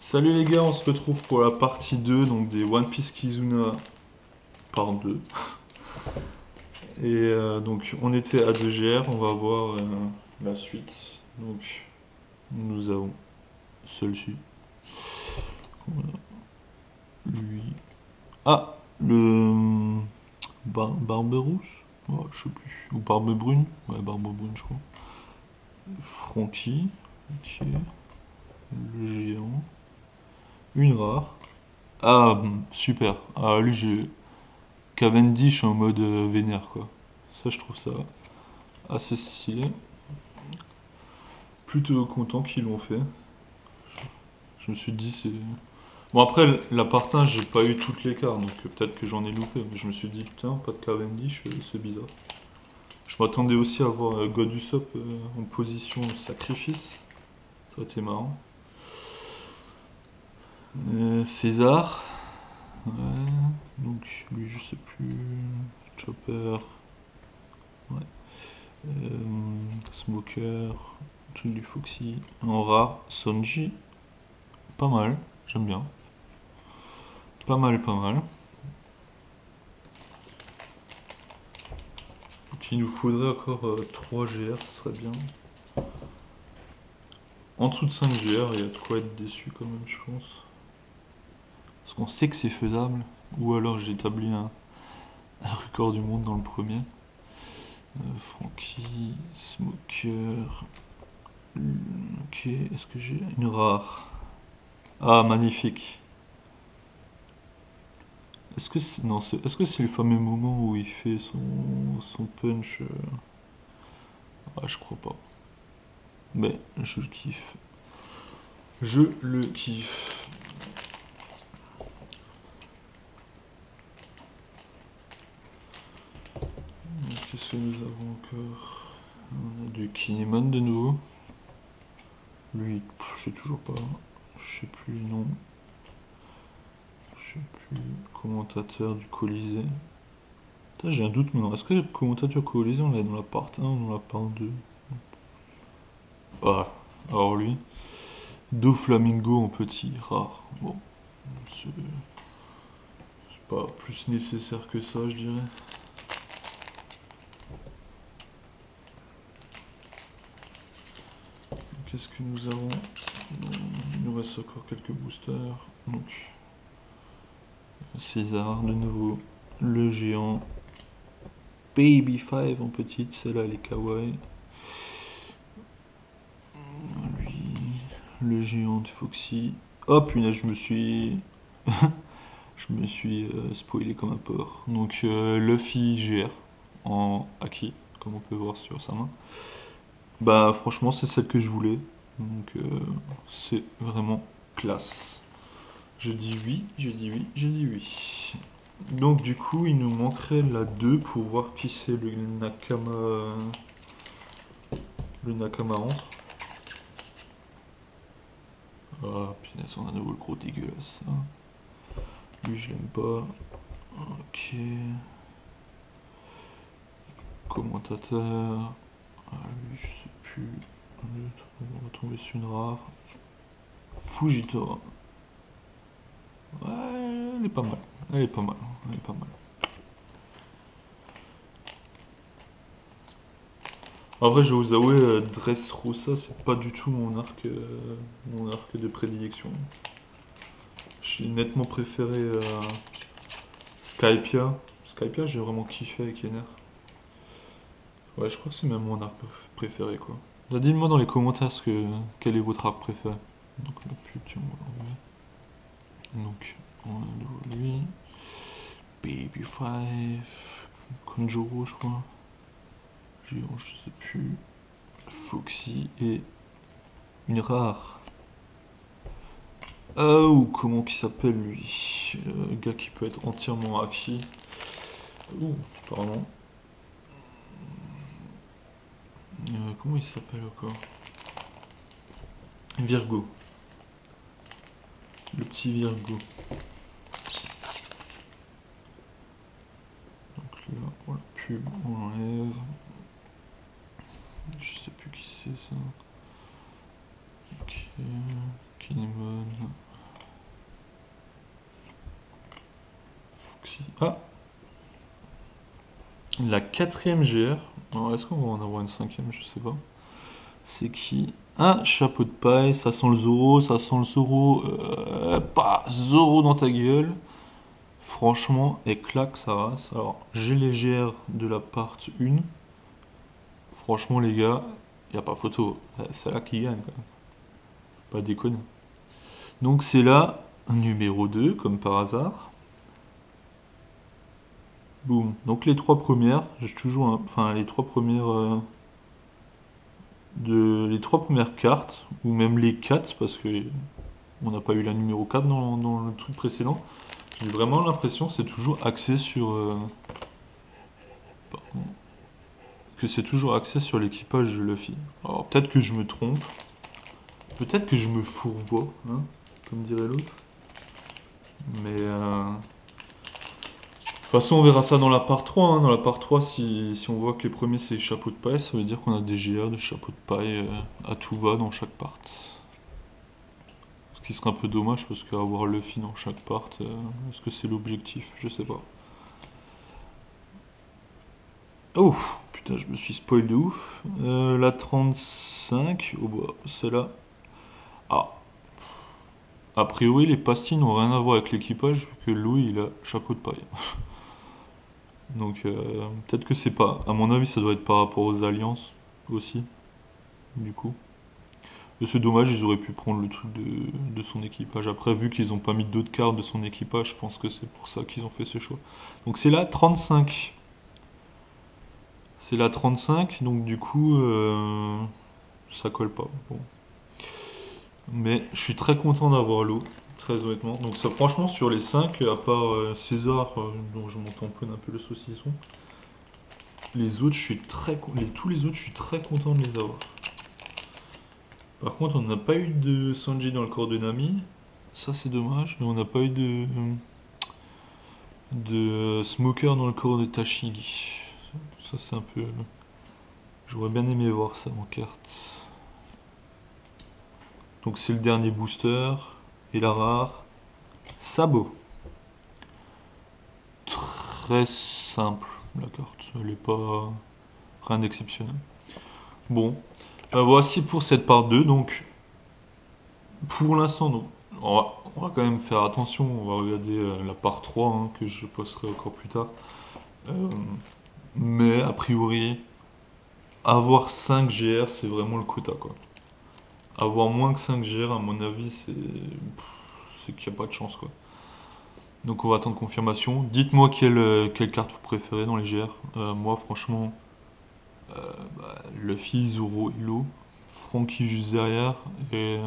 Salut les gars, on se retrouve pour la partie 2 donc des One Piece Kizuna par 2. Et donc on était à 2GR, on va voir la suite. Donc nous avons celui-ci, lui. Ah, le Barberousse? Ouais, je sais plus. Ou Barbe Brune? Ouais, Barbe Brune je crois. Francky, ok. Le géant. Une rare. Ah, super. Ah, lui j'ai Cavendish en mode vénère quoi. Ça je trouve ça assez stylé. Plutôt content qu'ils l'ont fait. Je me suis dit c'est... Bon après la part 1 j'ai pas eu toutes les cartes donc peut-être que j'en ai loupé. Mais je me suis dit putain pas de Cavendish c'est bizarre. Je m'attendais aussi à voir God Usopp en position sacrifice. Ça aurait été marrant. César. Ouais. Donc lui je sais plus. Chopper. Ouais. Smoker. Truc du Foxy. En rare. Sonji. Pas mal. J'aime bien. Pas mal, pas mal. Donc il nous faudrait encore 3 GR, ce serait bien. En dessous de 5 GR, il y a de quoi être déçu quand même, je pense. Parce qu'on sait que c'est faisable. Ou alors j'ai établi un record du monde dans le premier. Frankie, Smoker. Ok, est-ce que j'ai une rare? Ah, magnifique. Est-ce que c'est... Non, est-ce que c'est le fameux moment où il fait son punch Ah, je crois pas. Mais je le kiffe. Je le kiffe. Qu'est-ce que nous avons encore? On a du Kinemon de nouveau. Lui, je sais toujours pas. Je sais plus le nom. Je sais plus. Commentateur du Colisée. Putain, j'ai un doute maintenant. Est-ce que le commentateur Colisée, on l'a dans la part 1 ou dans la part 2? Ah, alors lui. Doflamingo en petit, rare. Bon, c'est pas plus nécessaire que ça, je dirais. Qu'est-ce que nous avons? Il nous reste encore quelques boosters. Donc, César, de nouveau. Le géant. Baby 5 en petite, celle-là elle est kawaii. Lui, le géant de Foxy. Oh punaise, je me suis. Je me suis spoilé comme un porc. Donc, Luffy GR en Aki, comme on peut voir sur sa main. Bah, franchement, c'est celle que je voulais. Donc, c'est vraiment classe. Je dis oui, je dis oui, je dis oui. Donc du coup, il nous manquerait la 2 pour voir qui c'est le Nakama entre. Ah, punaise, on a de nouveau le gros dégueulasse. Hein. Lui, je l'aime pas. Ok. Commentateur. Ah, lui, je sais plus. On va tomber sur une rare. Fujitora. Ouais, elle est pas mal. Elle est pas mal. Elle est pas mal. En vrai, je vais vous avouer, Dressrosa, c'est pas du tout mon arc de prédilection. J'ai nettement préféré Skypia. Skypia, j'ai vraiment kiffé avec Yenner. Ouais, je crois que c'est même mon arc préféré, quoi. Dites-moi dans les commentaires quel est votre arc préféré. Donc, la pub, tiens, on va l'enlever. Donc, on a lui. Baby 5. Konjuro, je crois. Géant, je sais plus. Foxy et une rare. Ou comment qu'il s'appelle lui? Gars qui peut être entièrement acquis. Ouh, pardon. Comment il s'appelle encore? Virgo. Le petit Virgo. Donc là, pour la pub, on l'enlève. Je sais plus qui c'est ça. Ok. Kinemon. Foxy. Ah, la quatrième GR. Alors, est-ce qu'on va en avoir une cinquième? Je sais pas. C'est qui? Un chapeau de paille, ça sent le Zoro, ça sent le Zoro. Pas Zoro dans ta gueule. Franchement, et claque sa race. Alors, j'ai les GR de la part 1. Franchement, les gars, y a pas photo. C'est là qui gagne, quand même. Pas déconner. Donc, c'est là, numéro 2, comme par hasard. Boum. Donc, les trois premières, j'ai toujours. Enfin, les trois premières. Les trois premières cartes, ou même les 4, parce que on n'a pas eu la numéro 4 dans le truc précédent. J'ai vraiment l'impression que c'est toujours axé sur. Pardon. Que c'est toujours axé sur l'équipage de Luffy. Alors peut-être que je me trompe. Peut-être que je me fourvoie, hein, comme dirait l'autre. Mais de toute façon, on verra ça dans la part 3. Hein. Dans la part 3, si on voit que les premiers c'est les chapeaux de paille, ça veut dire qu'on a des GA de chapeaux de paille à tout va dans chaque part. Ce qui serait un peu dommage parce qu'avoir Luffy dans chaque part, est-ce que c'est l'objectif? Je sais pas. Oh, putain, je me suis spoil de ouf. La 35, oh bah, celle-là. Ah, a priori, les pastilles n'ont rien à voir avec l'équipage, vu que Louis, il a chapeau de paille. Donc, peut-être que c'est pas. À mon avis, ça doit être par rapport aux alliances aussi, du coup. Et c'est dommage, ils auraient pu prendre le truc de son équipage. Après, vu qu'ils n'ont pas mis d'autres cartes de son équipage, je pense que c'est pour ça qu'ils ont fait ce choix. Donc, c'est la 35. C'est la 35, donc du coup, ça colle pas. Bon. Mais je suis très content d'avoir l'eau, très honnêtement. Donc ça, franchement, sur les 5, à part César, dont je m'en tamponne un peu le saucisson, les autres, je suis tous les autres, je suis très content de les avoir. Par contre, on n'a pas eu de Sanji dans le corps de Nami. Ça, c'est dommage. Et on n'a pas eu de Smoker dans le corps de Tashigi. Ça, c'est un peu... J'aurais bien aimé voir ça en carte. Donc c'est le dernier booster. Et la rare. Sabot. Très simple, la carte. Elle n'est pas... Rien d'exceptionnel. Bon. Voici pour cette part 2. Donc, pour l'instant, non. On va quand même faire attention. On va regarder la part 3, hein, que je posterai encore plus tard. Mais, a priori, avoir 5 GR, c'est vraiment le quota, quoi. Avoir moins que 5 GR, à mon avis, c'est qu'il n'y a pas de chance, quoi. Donc on va attendre confirmation. Dites-moi quelle carte vous préférez dans les GR. Moi, franchement, Luffy, Zoro, Hilo, Franky juste derrière, et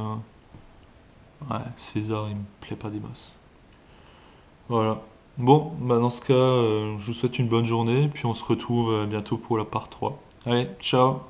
ouais, César, il me plaît pas des masses. Voilà. Bon, bah dans ce cas, je vous souhaite une bonne journée, puis on se retrouve bientôt pour la part 3. Allez, ciao!